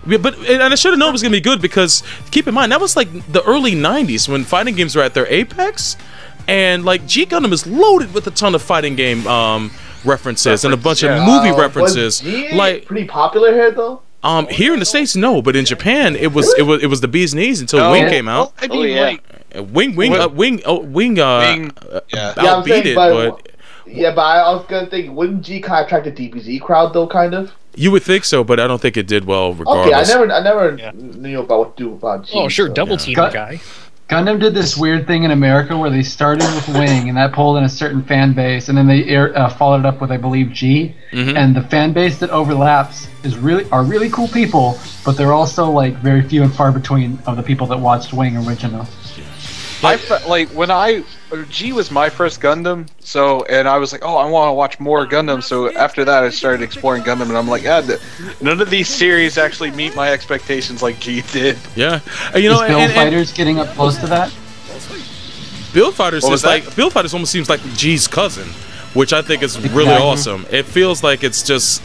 Yeah, but and I should have known it was gonna be good because keep in mind that was like the early '90s when fighting games were at their apex, and like G Gundam is loaded with a ton of fighting game references and a bunch of movie references. Was G like pretty popular here though. Here in the States, no, but in Japan, it was the bee's knees until Wing came out. I mean, like Wing outbeat it, but yeah, but I was gonna think, wouldn't G kind of attract the DBZ crowd though, kind of? you would think so, but I don't think it did well regardless. Okay, I never knew about what to do about G. Oh, sure, double team the guy. Gundam did this weird thing in America where they started with Wing, and that pulled in a certain fan base, and then they followed it up with, I believe, G. And the fan base that overlaps are really cool people, but they're also like very few and far between of the people that watched Wing original. Like when G was my first Gundam, and I was like, oh, I want to watch more Gundam. So after that, I started exploring Gundam, and I'm like, yeah, none of these series actually meet my expectations like G did. Yeah, you know, is Build Fighters getting up close to that? Build Fighters is like Build Fighters almost seems like G's cousin, which I think is really awesome. It feels like it's just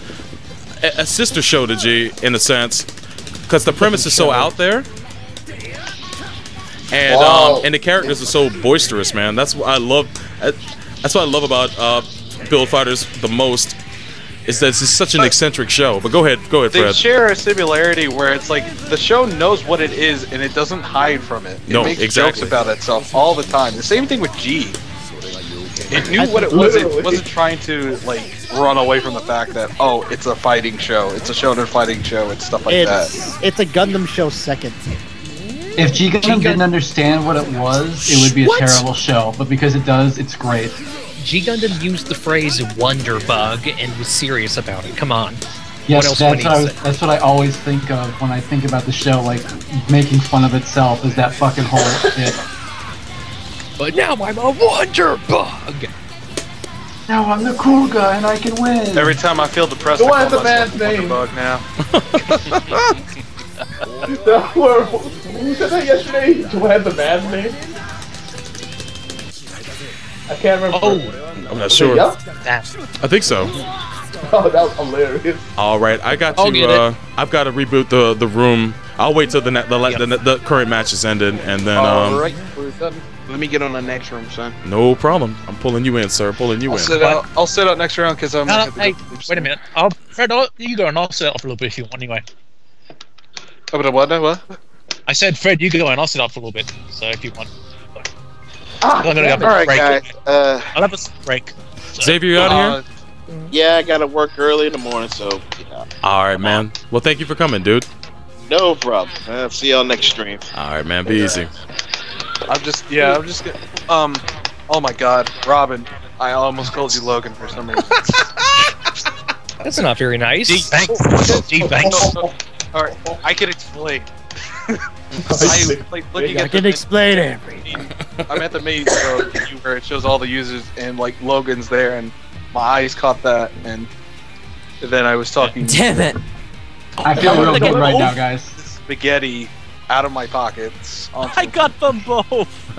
a sister show to G in a sense, because the premise is so out there. And and the characters are so boisterous, man. That's what I love. That's what I love about Build Fighters the most. Is that it's such an eccentric show. But go ahead, Fred. They share a similarity where it's like the show knows what it is and it doesn't hide from it. It makes jokes about itself all the time. The same thing with G. It knew what it was. It wasn't trying to like run away from the fact that it's a fighting show. It's a shonen fighting show. It's stuff like that. It's a Gundam show second. If G Gundam didn't understand what it was, it would be a terrible show. But because it does, it's great. G Gundam used the phrase "wonder bug" and was serious about it. Come on. Yes, that's what I always think of when I think about the show, like making fun of itself. Is that fucking whole shit? But now I'm a wonder bug. Now I'm the cool guy and I can win. Every time I feel depressed, I call myself Wonder Bug now. Who said that yesterday? What had the man's name? I can't remember. Oh, I'm not sure. I think so. Oh, that was hilarious. All right, I got to. I've got to reboot the room. I'll wait till the current match is ended, and then. All right, we're done. Let me get on the next room, son. No problem. I'm pulling you in, sir. Pulling you in. I'll sit out next round because I'm. Hey, wait a minute. Fred, you go and I'll sit up for a little bit if you want. Anyway. What? I said, Fred, you go and I'll sit up for a little bit. So if you want. Alright, guys. I'll have a break. So. Xavier, you out of here? Yeah, I gotta work early in the morning, so. Alright, man. Well, thank you for coming, dude. No problem. I'll see y'all next stream. Alright, man. Be easy. I'm just oh my god, Robin. I almost called you Logan for some reason. That's not very nice. Thanks. Alright, I can explain. I can explain everything. I'm at the maze where it shows all the users and like Logan's there and my eyes caught that and then I was talking. Damn it! I feel real good right now, guys. Spaghetti out of my pockets. I got them both.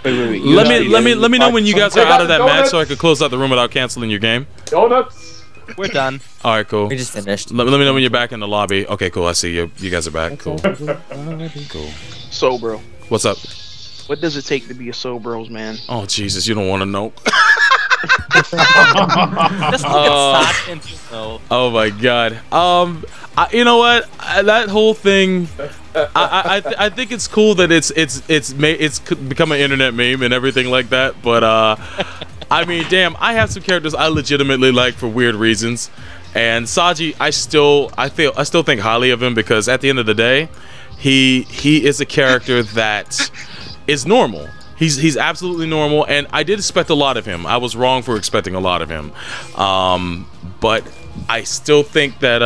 Let me know when you guys are out of that match so I could close out the room without canceling your game. Donuts. We're done. All right, cool. We just finished. Let me know when you're back in the lobby. Okay, cool. I see you. You guys are back. Cool. Cool. So, bro. What's up? What does it take to be a Soul Bros, man? Oh, Jesus. You don't want to know. Oh, my God. You know what? That whole thing... I think it's cool that it's become an internet meme and everything like that, but I mean, damn, I have some characters I legitimately like for weird reasons, and Saji, I still think highly of him because at the end of the day, he is a character that is normal. He's absolutely normal, and I did expect a lot of him. I was wrong for expecting a lot of him, but I still think that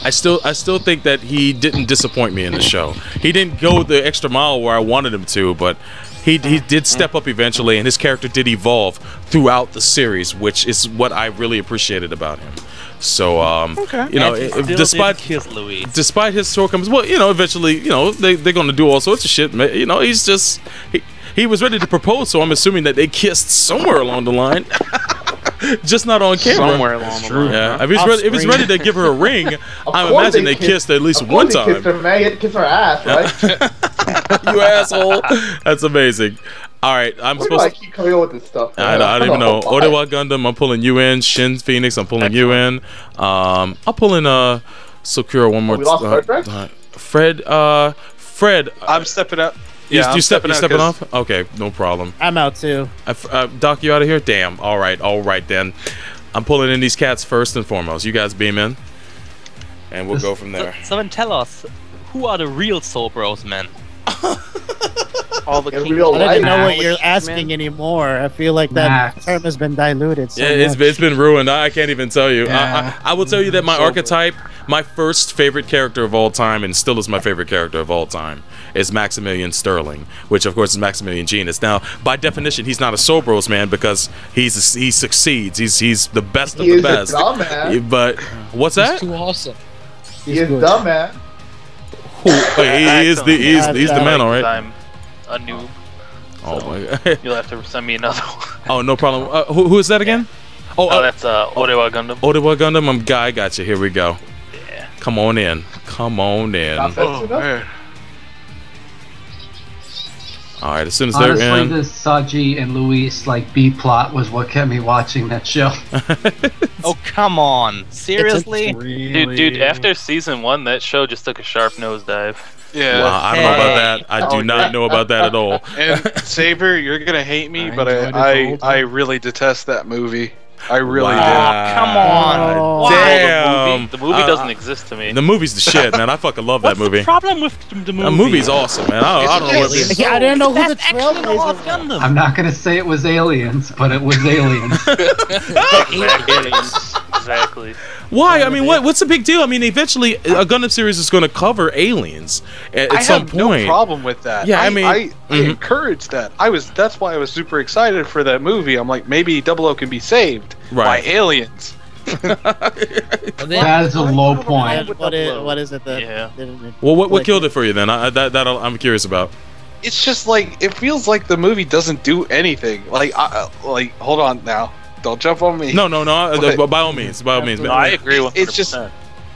I still think that he didn't disappoint me in the show. He didn't go the extra mile where I wanted him to, but he did step up eventually, and his character did evolve throughout the series, which is what I really appreciated about him. So, you know, despite his shortcomings, well, you know, eventually, you know, they're going to do all sorts of shit. You know, he's just he was ready to propose, so I'm assuming that they kissed somewhere along the line. Just not on camera. Somewhere along the line. Yeah, if he's ready to give her a ring, I imagine they kissed at least one time. Kissed her, man. You had to kiss her ass, right? You asshole. That's amazing. All right, I'm supposed to keep coming up with this stuff. I don't even know. Odewa Gundam, I'm pulling you in. Shin Phoenix, I'm pulling you in. I'll pull in Sakura one more time. Fred. I'm stepping up. Yeah, you stepping off? Okay, no problem. I'm out too. Doc, you out of here? Damn. All right then. I'm pulling in these cats first and foremost. You guys beam in, and we'll go from there. So then tell us, who are the real Soul Bros, man? All the I don't know what you're asking anymore. I feel like that term has been diluted. So yeah, it's been ruined. I can't even tell you. Yeah. I will tell you that my archetype, my first favorite character of all time, and still is my favorite character of all time, is Maximilian Sterling, which of course is Maximilian Genius. Now, by definition, he's not a Soul Bros man because he succeeds. He's the best of the best. Dumb man. But what's that? He's too awesome. He is dumb man. He's the man, all right. I'm a noob. Oh my god. You'll have to send me another one. Oh, no problem. Who is that again? Oh, that's Odewa Gundam. Odewa Gundam, I'm guy. Got you. Here we go. Yeah. Come on in. Come on in. All right. As soon as honestly, they're in. the Saji and Luis like B plot was what kept me watching that show. Oh come on! Seriously, really... dude. After season 1, that show just took a sharp nosedive. Yeah. Wow, I don't know about that. I do not know about that at all. And Saber, you're gonna hate me, but I really detest that movie. I really do. Oh, come on. Oh, damn. The movie doesn't exist to me. The movie's the shit, man. I fucking love that movie. What's the problem with the movie? The movie's awesome, man. I don't know what it is. I didn't know who the Gundam. I'm not gonna say it was aliens, but it was aliens. Exactly. Why? I mean, what's the big deal? I mean, eventually, a Gundam series is going to cover aliens at some point. I have no problem with that. Yeah, I encourage that. That's why I was super excited for that movie. I'm like, maybe 00 can be saved by aliens. That is a low point. What is it that? Yeah. Well, what killed it for you then? I'm curious about. It's just like it feels like the movie doesn't do anything. Like hold on now. Don't jump on me. No. By all means, No, I agree 100%. It's just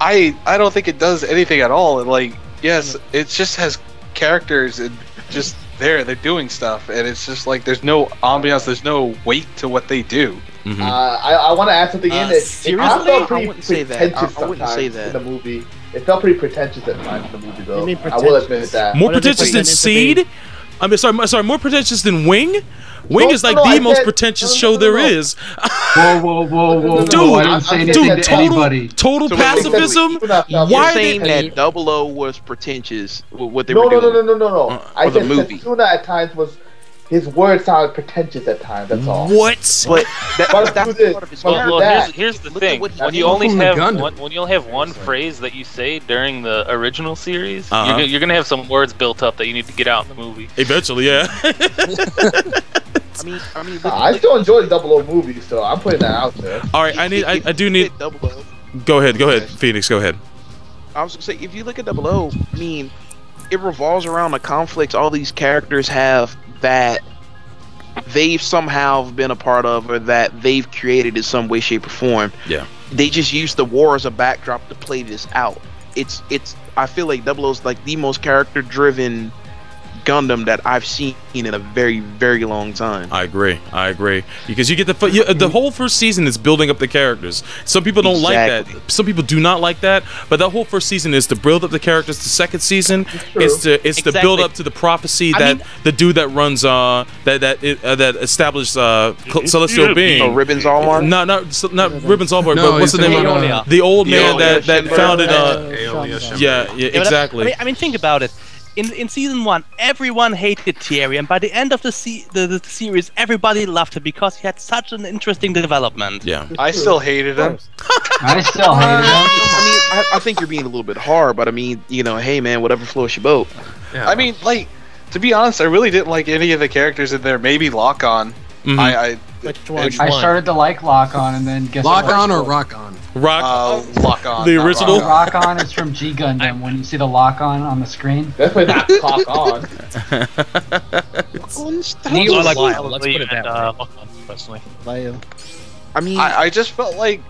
I don't think it does anything at all. Like yes, it just has characters and just they're doing stuff, and it's just like there's no ambiance, there's no weight to what they do. Mm-hmm. I want to add something in. It felt pretty I wouldn't say that in the movie. It felt pretty pretentious at times in the movie, though. I will admit that. More pretentious than Seed? I mean, sorry, more pretentious than Wing? Wing is like the most pretentious show there is. Whoa. Dude, total pacifism? Why are they saying that 00 was pretentious with what they were doing? No. I said Setsuna at times was... His words sound pretentious at times, that's all. What? But that's part of his here's the thing. When you only have one phrase that you say during the original series, you're gonna have some words built up that you need to get out in the movie. Eventually, yeah. I still enjoy the 00 movies, so I'm putting that out there. All right, I do need. Go ahead, Phoenix. Go ahead. I was gonna say, if you look at 00, I mean, it revolves around the conflicts all these characters have that they've somehow been a part of or that they've created in some way, shape, or form. Yeah. They just use the war as a backdrop to play this out. I feel like 00's like the most character-driven Gundam that I've seen in a very, very long time. I agree. Because you get the whole first season is building up the characters. Some people don't like that. Some people do not like that. But that whole first season is to build up the characters. The second season is to build up to the prophecy that the dude that runs that established Celestial Being. Oh, Ribbons Allmark? Not Ribbons Allmark. But what's the name of the old man that founded? Yeah, exactly. I mean, think about it. in season 1, everyone hated Thierry, and by the end of the series, everybody loved him because he had such an interesting development. Yeah, I still hated him. I still hated him. I mean, I think you're being a little bit hard, but I mean, you know, hey man, whatever floats your boat. Yeah. I mean, like, to be honest, I really didn't like any of the characters in there. Maybe Lock On. I started to like Lock On, and then guess Lock On or Rock On? Lock On. The original. Rock On is from G Gundam. When you see the Lock On the screen, definitely not Lock On. Let's put it that way. Personally. I mean, I just felt like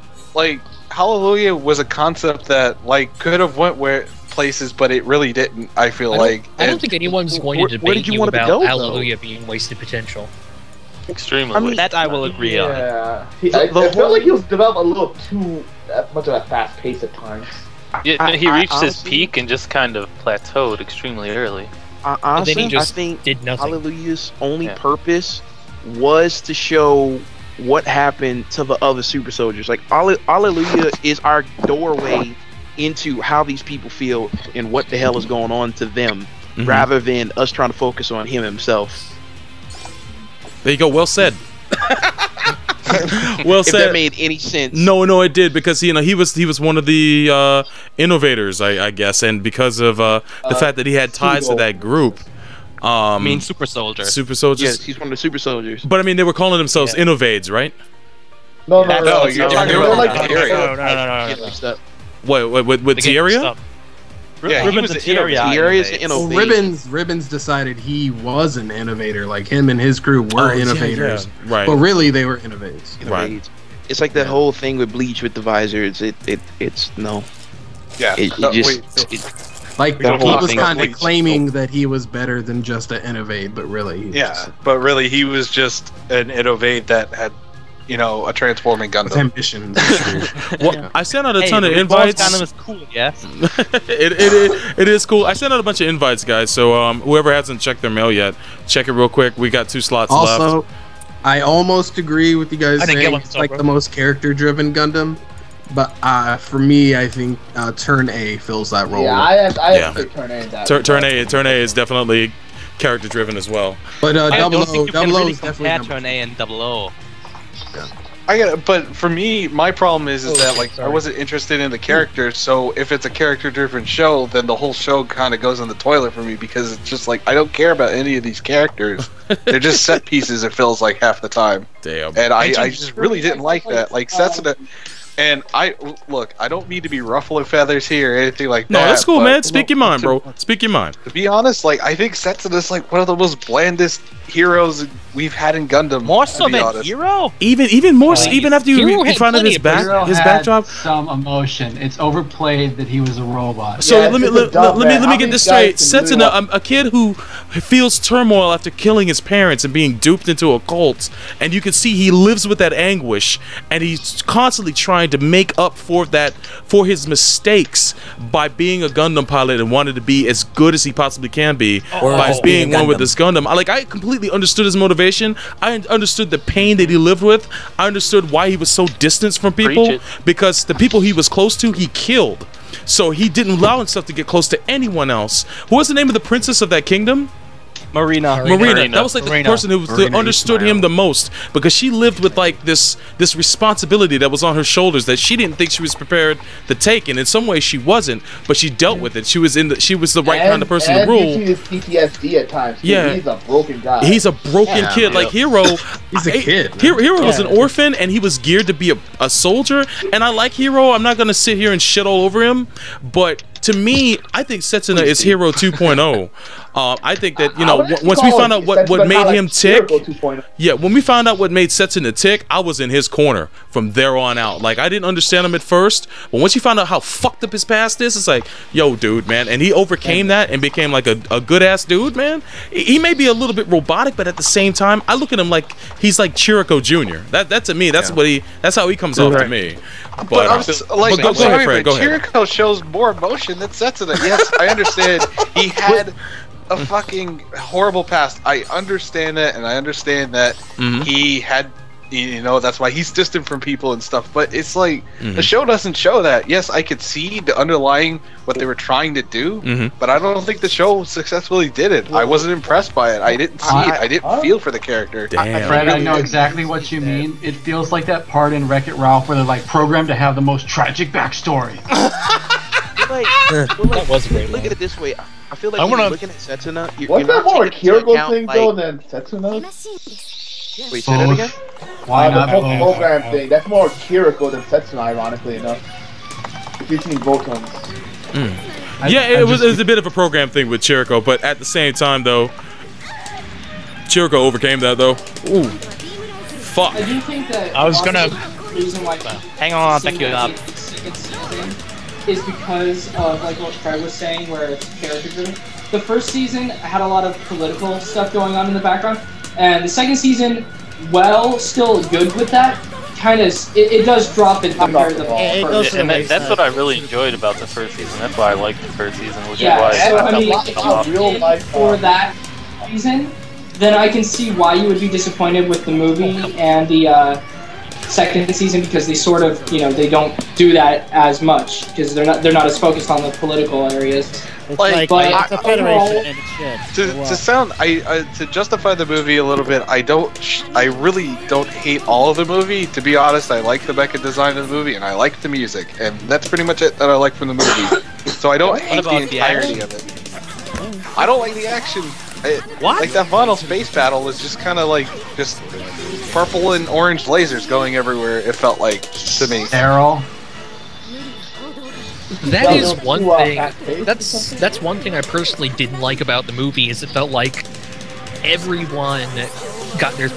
Hallelujah was a concept that like could have went places, but it really didn't. I feel like I don't think anyone's going to debate you about Hallelujah being wasted potential. Extremely. I mean, that I will agree on. Yeah, I felt like he was developed a little too much of a fast pace at times. Yeah, he reached his peak and just kind of plateaued extremely early. Honestly, I think Hallelujah's only purpose was to show what happened to the other super soldiers. Like Hallelujah is our doorway into how these people feel and what the hell is going on to them, rather than us trying to focus on him himself. There you go. Well said. Well said. If that made any sense. No, it did, because he was one of the innovators, I guess, and because of the fact that he had ties to that group. I mean, super soldiers. Super soldiers. Yes, he's one of the super soldiers. But I mean, they were calling themselves Innovades, right? No. You're talking about Thierry. No. What with Thierry? Yeah, Ribbons and Thierry. Ribbons decided he was an innovator. Like him and his crew were innovators. Yeah. Right. But really, they were innovators. Right. It's like that whole thing with Bleach with the visors. It's no. Yeah. He was kind of claiming that he was better than just an innovate, but really, he was just an innovate that had, you know, a transforming Gundam. With ambition. Well, I sent out a ton of invites. Gundam is cool, yes. it is cool. I sent out a bunch of invites, guys. So whoever hasn't checked their mail yet, check it real quick. We got 2 slots left. Also, I almost agree with you guys saying it's like the most character-driven Gundam. But for me, I think Turn A fills that role. Yeah, I have to say Turn A in that. Turn A is definitely character-driven as well. But Double O really is definitely Turn A and Double O. Yeah. I get it, but for me, my problem is that like I wasn't interested in the characters. So if it's a character-driven show, then the whole show kind of goes in the toilet for me, because it's just like I don't care about any of these characters. They're just set pieces. It feels like half the time. Damn. And I just really didn't like that. Like Setsuna. And I don't mean to be ruffling feathers here or anything like that. No, that's cool, man. Speak your mind, bro. Speak your mind. To be honest, like I think Setsuna's like one of the most blandest heroes we've had in Gundam. More so than Hero? Even more so, even after you find out his backdrop. Some emotion. It's overplayed that he was a robot. So let me get this straight. Setsuna, a kid who feels turmoil after killing his parents and being duped into a cult, and you can see he lives with that anguish, and he's constantly trying to make up for his mistakes by being a Gundam pilot and wanted to be as good as he possibly can be by being one with this Gundam. I completely understood his motivation. I understood the pain that he lived with. I understood why he was so distant from people, because the people he was close to, he killed. So he didn't allow himself to get close to anyone else. What was the name of the princess of that kingdom? Marina. That was like the person who understood him the most, because she lived with like this responsibility that was on her shoulders that she didn't think she was prepared to take, and in some ways she wasn't, but she dealt with it. She was the right kind of person to rule. And PTSD at times. Yeah, he's a broken guy. He's a broken kid. Like Hero, he's a kid. Hero was an orphan, and he was geared to be a soldier. And I like Hero. I'm not gonna sit here and shit all over him, but to me, I think Setsuna is Hero 2.0. I think that, you know, once we found out what made him tick, when we found out what made Setsuna tick, I was in his corner from there on out. Like, I didn't understand him at first, but once you found out how fucked up his past is, it's like, yo, dude, man. And he overcame that and became like a good-ass dude, man. He may be a little bit robotic, but at the same time, I look at him like he's like Chirico Jr. That to me, that's how he comes off to me. But I'm sorry, Fred, go ahead. Chirico shows more emotion than Setsuna. Yes, I understand. He had a fucking horrible past. I understand that, and I understand that he had You know, that's why he's distant from people and stuff. But it's like the show doesn't show that. Yes, I could see the underlying what they were trying to do, but I don't think the show successfully did it. I wasn't impressed by it. I didn't see it. I didn't feel for the character. Fred, I know exactly what you mean. It feels like that part in Wreck-It Ralph where they're like programmed to have the most tragic backstory. That was great. Look at it this way. I feel like when you're looking at Setsuna, you're not more a Kiriko thing though than Setsuna? Wait, say that again? Why not? The whole program thing. That's more Kiriko than Setsuna, ironically enough. Featuring Voltons. Yeah, it was a bit of a program thing with Chirico, but at the same time, though, Chirico overcame that, though. Ooh. Fuck. I do think that I was gonna... reason why hang on, I'll pick you up. Is because of like what Fred was saying, where it's character driven. The first season had a lot of political stuff going on in the background, and the second season, while still good with that, kind of it does drop it compared to the first. And that's what I really enjoyed about the first season. That's why I liked the first season, which is why so I mean, if you real life for that season, then I can see why you would be disappointed with the movie and the second season, because they sort of, they don't do that as much because they're not as focused on the political areas. It's it's a federation and it's to justify the movie a little bit, I really don't hate all of the movie. To be honest, I like the mecha design of the movie and I like the music, and that's pretty much it that I like from the movie. So I don't hate the entirety of it. I don't like the action. Like that final space battle was just kind of like just purple and orange lasers going everywhere. It felt like to me. Errol. That is one thing. That's one thing I personally didn't like about the movie. Is it felt like everyone got their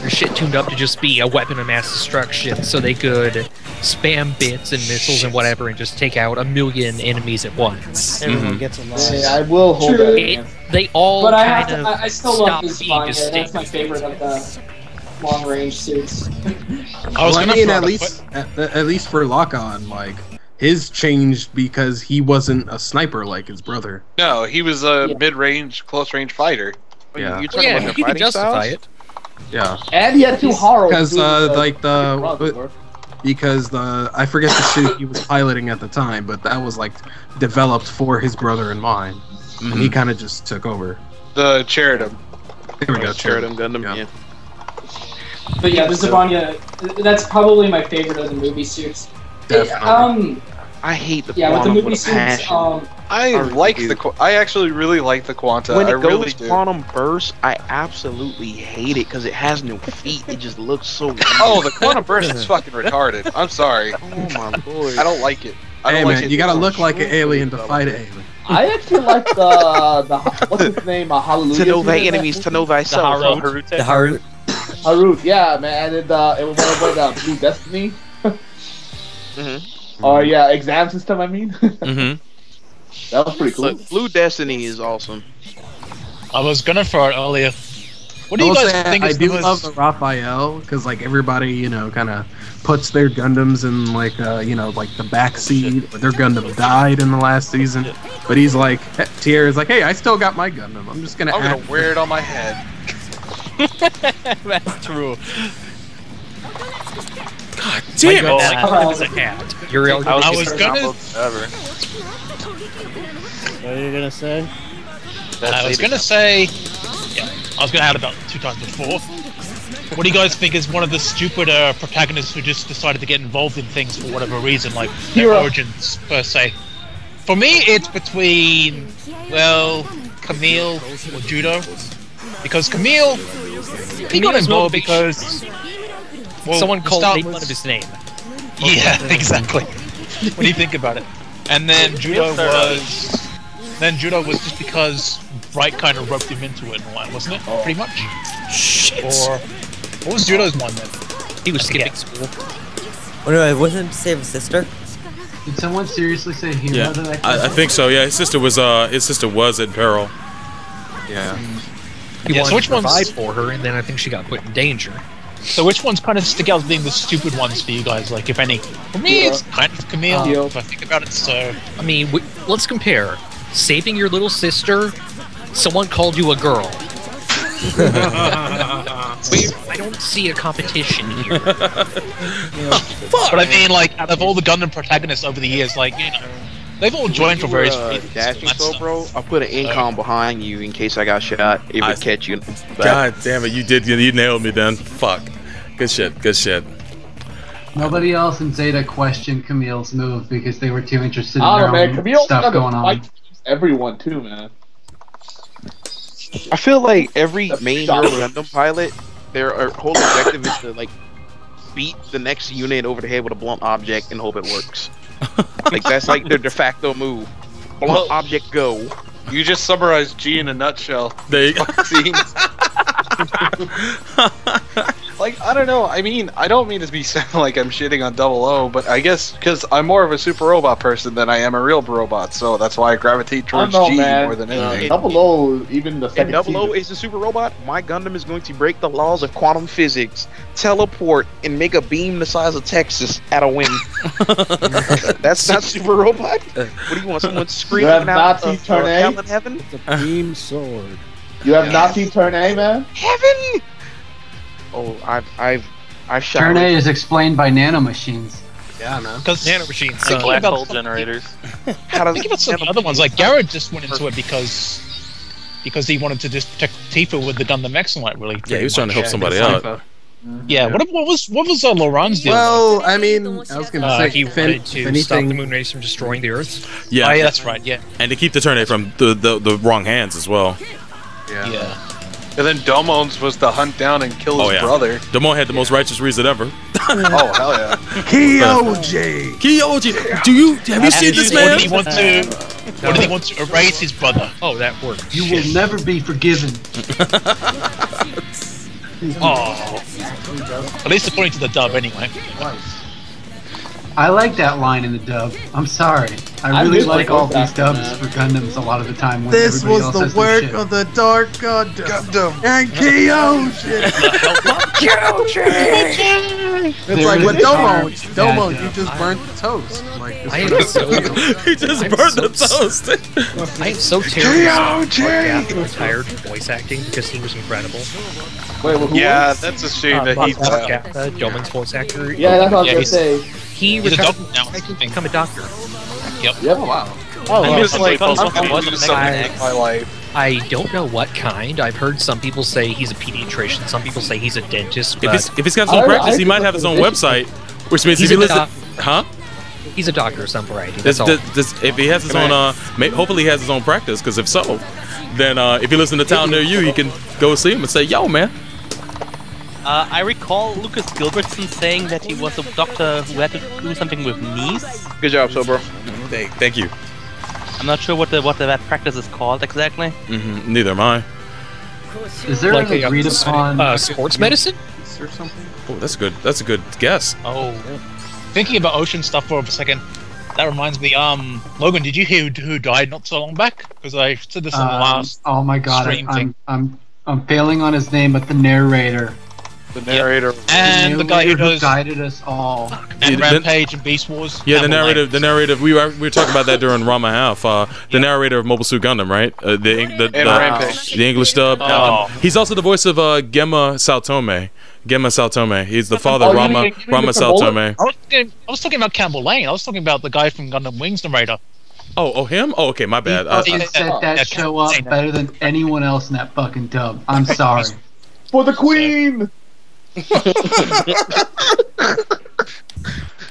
shit tuned up to just be a weapon of mass destruction, so they could spam bits and missiles and whatever and just take out 1 million enemies at once. Everyone gets along. Yeah, I will hold that. They all but I still love this Vanya. That's my favorite of the long-range suits. At least for Lock-On, like, his changed because he wasn't a sniper like his brother. No, he was a mid-range, close-range fighter. Yeah, you can justify it. Yeah, and he had 2 horror. Because I forget the suit he was piloting at the time, but that was like developed for his brother and mine, and he kind of just took over. The Cherubim. There we go, Cherubim Gundam. Yeah. But yeah, the Zavanya, that's probably my favorite of the movie suits. Definitely. I hate the Quantum with a suits, passion. I actually really like the Quanta. When it goes Quantum Burst, I absolutely hate it because it has no feet. It just looks so weird. Oh, the Quantum Burst is fucking retarded. I'm sorry. Oh my lord. I don't like it. Hey man, you gotta look like an alien to fight an alien. I actually like the what's his name? Hallelujah. To know thy enemies, to know thyself. The Harut. Harut, yeah, man. And it was Blue Destiny. Or yeah, exam system. I mean. That was pretty cool. Blue Destiny is awesome. I was gonna throw it earlier. What do you guys think? I do love the Raphael because like everybody, kind of puts their Gundams in like like the backseat. Their Gundam died in the last season, but he's like, Tierra's like, hey, I still got my Gundam. I'm just gonna wear it on my head. That's true. God damn it! I was gonna. What are you gonna say? I was gonna say. Yeah, I was gonna add about 2 times before. What do you guys think is one of the stupid protagonists who just decided to get involved in things for whatever reason, like their origins per se? For me, it's between Camille or Judo, because Camille he got involved because someone made fun of his name. Yeah, exactly. When you think about it, and then Judo was just because Bright kind of roped him into it, wasn't it? Pretty much. Shit. Or what was Judo's one then? He was skipping school. Oh no, it wasn't to save his sister. Did someone seriously say hero? Yeah, I think so. Yeah, his sister was in peril. Yeah. He wanted to provide for her, and then I think she got put in danger. So which ones kind of stick out as being the stupid ones for you guys, like, if any? For me, it's kind of Camille, if I think about it, so... I mean, let's compare. Saving your little sister, someone called you a girl. I don't see a competition here. But I mean, like, out of all the Gundam protagonists over the years, like, you know, they've all joined for various reasons. Dashing so, bro, I'll put an incom behind you in case I got shot. It would catch you. God damn it, you nailed me then. Fuck. Good shit, good shit. Nobody else in Zeta questioned Camille's move because they were too interested in their own stuff going on. Everyone too, man. I feel like every main Hero Gundam pilot, their whole objective is to like beat the next unit over the head with a blunt object and hope it works. Like that's like their de facto move. Blunt object go. You just summarized G in a nutshell. There you go. Like, I don't know. I mean, I don't mean to be sounding like I'm shitting on 00, but I guess because I'm more of a super robot person than I am a real robot, so that's why I gravitate towards G more than anything. 00, even the second season. 00 is a super robot. My Gundam is going to break the laws of quantum physics, teleport, and make a beam the size of Texas at a whim. That's not super robot. What do you want? Someone screaming out Nazi of turn A? hell in heaven? It's a beam sword. You have Nazi turn A, man? Heaven! Oh, I've shot. Turn A is explained by nanomachines. Yeah, man. Because nanomachines, black hole generators. How does think about some of the other ones? Like Garrett just went into it because he wanted to just protect Tifa with the Gundam Excellent, really. Yeah, he was trying to help somebody out. Yeah, what was Laurent's deal? Well, I mean, I was gonna say he wanted to stop the moon race from destroying the Earth. Yeah, yeah, that's right. Yeah, and to keep the turn A from the wrong hands as well. Yeah. And then Domon's was to hunt down and kill his brother. Domon had the most righteous reason ever. Oh hell yeah! Kyoji, have you seen this man? What did he want to erase his brother? Oh, that worked. You will never be forgiven. Oh, at least according to the dub, anyway. I like that line in the dub. I'm sorry. I really like all these dubs for Gundams a lot a time. When this was the work of the Dark Gundam and Kyojin. It's like with Domo, you just burnt the toast. Like, I am so he just burnt the toast. I am so terrible. He retired from voice acting because he was incredible. Wait, yeah, that's a shame that he's Domon's voice actor. Yeah, that's what I was gonna say. He was a doctor now. Become a doctor. Yep. Oh wow. I'm just like, I'm gonna do something in my life. I don't know what kind. I've heard some people say he's a pediatrician. Some people say he's a dentist. If he's got his own practice, he might have his own website, which means if he listens, he's a doctor of some variety. If he has his own, hopefully he has his own practice. Because if so, then if you listen to town near you, you can go see him and say, "Yo, man." I recall Lucas Gilbertson saying that he was a doctor who had to do something with knees. Good job, so bro. Thank you. I'm not sure what that practice is called exactly. Neither am I. Is there like an agreed upon sports medicine or something? Oh, that's good. That's a good guess. Oh, thinking about ocean stuff for a second. That reminds me. Logan, did you hear who died not so long back? Because I said this on the last. Oh my god, stream thing. I'm failing on his name, but the narrator. The narrator and the guy who guided us all. And Rampage and Beast Wars. Yeah, the narrative. We were talking about that during Rama Half. The narrator of Mobile Suit Gundam, right? The English dub. He's also the voice of Gemma Saotome. He's the father of Rama Saotome. I was talking about Campbell Lane. I was talking about the guy from Gundam Wings narrator. Oh, him? Oh, okay, my bad. He set that show up better than anyone else in that fucking dub. I'm sorry. For the Queen!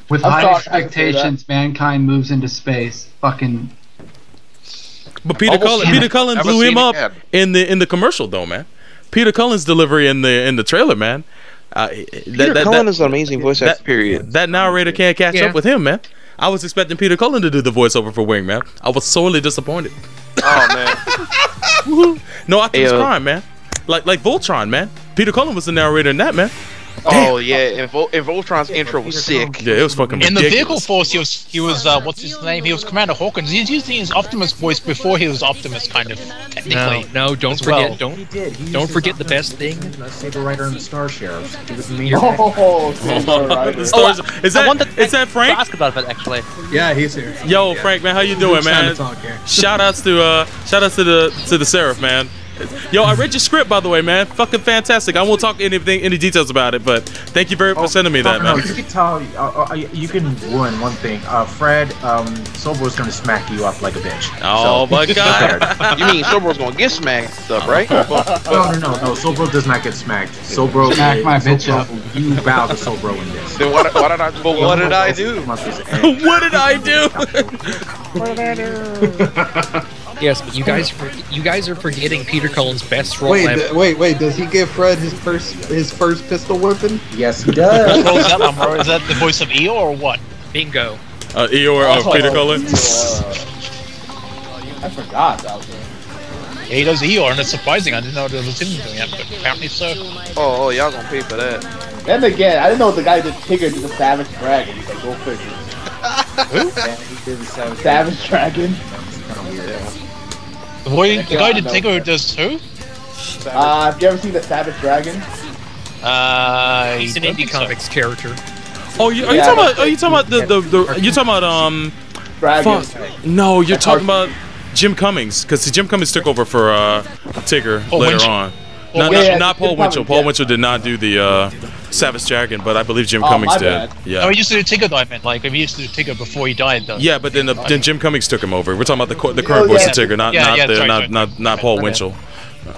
With high expectations, mankind moves into space. Fucking. But Peter Cullen blew him up in the commercial though, man. Peter Cullen's delivery in the trailer, man. Peter Cullen is an amazing voice actor. Period. That narrator can't catch up with him, man. I was expecting Peter Cullen to do the voiceover for Wing, man. I was sorely disappointed. Oh man. No Optimus Prime, man. Like Voltron, man. Peter Cullen was the narrator in that, man. Oh yeah, and Voltron's intro was sick. Yeah, it was fucking ridiculous. In the Vehicle Force, he was what's his name? He was Commander Hawkins. He's using his Optimus voice before he was Optimus, kind of technically. No, don't forget. Don't forget the best thing. Saber Rider and the Star Sheriff. It was me. Is that Frank? Ask about that actually. Yeah, he's here. Yo, Frank, man, how you doing, man? Shout outs to the Seraph, man. Yo, I read your script, by the way, man. Fucking fantastic. I won't talk any details about it, but thank you for sending me that, man. You can tell. You can ruin one thing. Fred, Sobro's gonna smack you up like a bitch. Oh my god. You mean Sobro's gonna get smacked up, right? No. Sobro does not get smacked. Sobro smack my bitch up. You bow to Sobro in this. Then what did I do? But what did I do? What did I do? What did I do? Yes, but you guys are forgetting Peter Cullen's best role ever. Wait, does he give Fred his first pistol whipping? Yes, he does. What was that, Amaro? Is that the voice of Eeyore or what? Bingo. Eeyore of Peter Cullen? I forgot that was Yeah, he does Eeyore, and it's surprising. I didn't know there was him doing it, but apparently so. Oh, y'all gonna pay for that. Then again, I didn't know the guy did Tigger did the Savage Dragon. He's like, go figure. Who? Yeah, he did the Savage Dragon. The guy did Tigger does who? Have you ever seen the Savage Dragon? He's an indie comics character. Oh, are you talking about Dragon. No, you're talking about Jim Cummings, because Jim Cummings took over for Tigger later on. Not Paul Winchell. Paul Winchell did not do the Savage Dragon, but I believe Jim Cummings did. Yeah. Oh, he used to do Tigger, though, I meant. Like, he used to do Tigger before he died, though. Yeah, but then Jim Cummings took him over. We're talking about the current voice of Tigger, not Paul Winchell.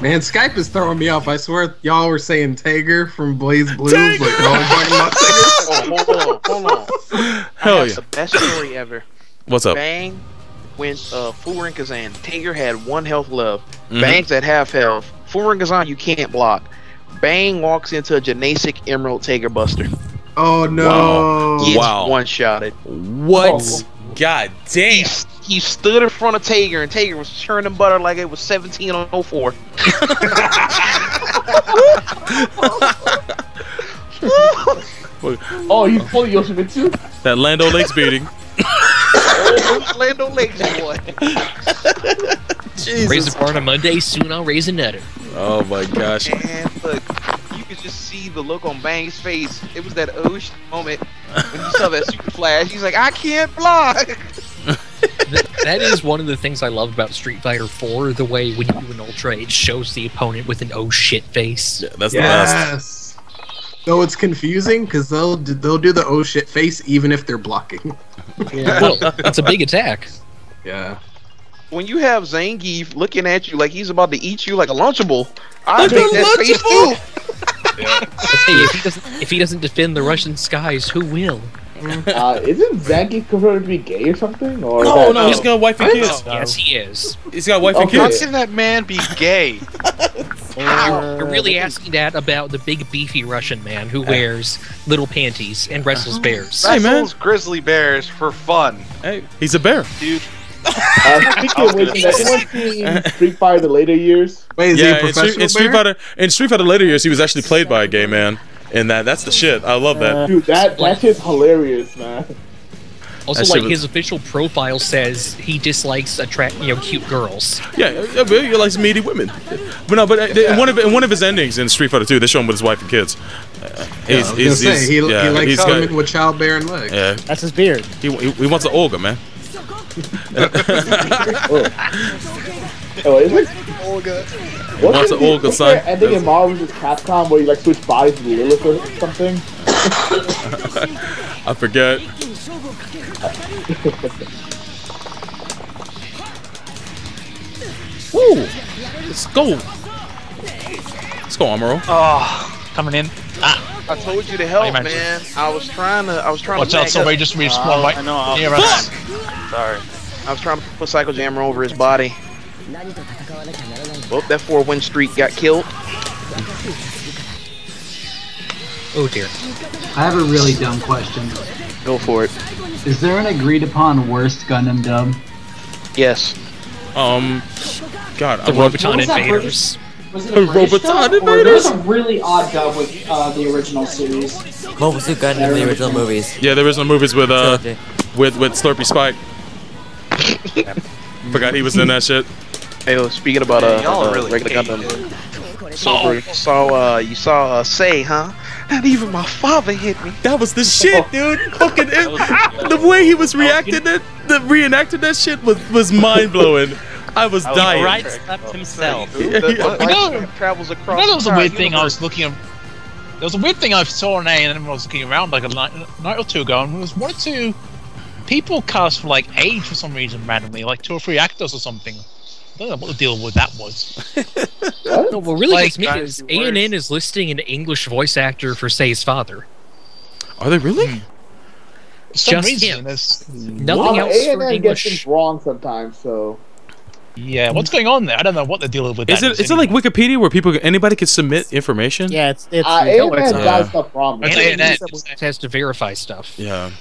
Man, Skype is throwing me off. I swear y'all were saying Tager from Blaze Blues. Like, y'all were talking about Tager. Hold on. Hell yeah. The best story ever. What's up? Bang went full ring Kazan. Tigger had 1 health left. Bang's at half health. Full ring Kazan, you can't block. Bang walks into a Genasic Emerald Tigger Buster. Oh no! Gets one-shotted. What? Oh. God damn! He stood in front of Tigger, and Tigger was churning butter like it was 1704. Oh, he's pulling Yoshimitsu? That Land O'Lakes beating. Land O'Lakes boy. Raise a bar on a Monday, soon I'll raise a nutter. Oh my gosh. And look, you could just see the look on Bang's face. It was that oh shit moment when you saw that super flash. He's like, I can't block. That is one of the things I love about Street Fighter 4, the way when you do an ultra, it shows the opponent with an oh shit face. Yeah, that's the best. Though it's confusing, because they'll do the oh shit face even if they're blocking. Yeah. Well, it's a big attack. Yeah. When you have Zangief looking at you like he's about to eat you like a Lunchable, I make that face too. Yeah. Hey, if he doesn't defend the Russian skies, who will? Isn't Zangief considered to be gay or something? Or no, he's got a wife and kids. Yes, he is. He's got a wife and kids. How can that man be gay? You're really asking that about the big beefy Russian man who wears little panties and wrestles bears. Hey man, grizzly bears for fun. Hey, he's a bear, dude. Speaking of which, has anyone seen Street Fighter the later years? Wait, is he a professional in Street Fighter later years, he was actually played by a gay man. And that's the shit. I love that. Dude, that shit's hilarious, man. Also, his official profile says he dislikes cute girls. Yeah, he likes meaty women. But no, in one of his endings in Street Fighter 2, they show him with his wife and kids. He likes women with childbearing legs. Yeah, that's his beard. He wants an Olga, man. Is it? Olga. What's an Olga, son? I think in Marvel vs. Capcom where you like switch bodies with Lilith or something. I forget. Woo! Let's go. Let's go, Amaro. Oh, coming in. I told you to help, man. I was trying to. Watch out! Somebody just respawned right near us. Sorry. I was trying to put Psycho Jammer over his body. Well, that 4-win streak got killed. Oh dear. I have a really dumb question. Go for it. Is there an agreed upon worst Gundam dub? Yes. The Roboton Invaders. Was it a Roboton Invaders? There was a really odd dub with the original series. Mobile Suit Gundam, the original movies. Yeah, the original movies with Slurpy Spike. Forgot he was in that shit. Hey, speaking about regular Gundam. You saw Say, huh? Not even my father hit me. That was the shit, dude. Fucking the way he was reenacting that shit was mind blowing. I was dying. He right-stepped himself. Travels across. That was a weird thing I was looking at. There was a weird thing I saw on A and I was looking around like a night or two ago, and there was one or two people cast for like age for some reason randomly, like 2 or 3 actors or something. I don't know what the deal with that was. No, what really gets me is A&N is listing an English voice actor for Say's father. Are they really? Just him. Nothing else for A&N English. gets things wrong sometimes, so. Yeah, what's going on there? I don't know what the deal with that is it like Wikipedia where anybody can submit information? Yeah, it's A&N got stuff wrong. A&N has to verify stuff. Yeah.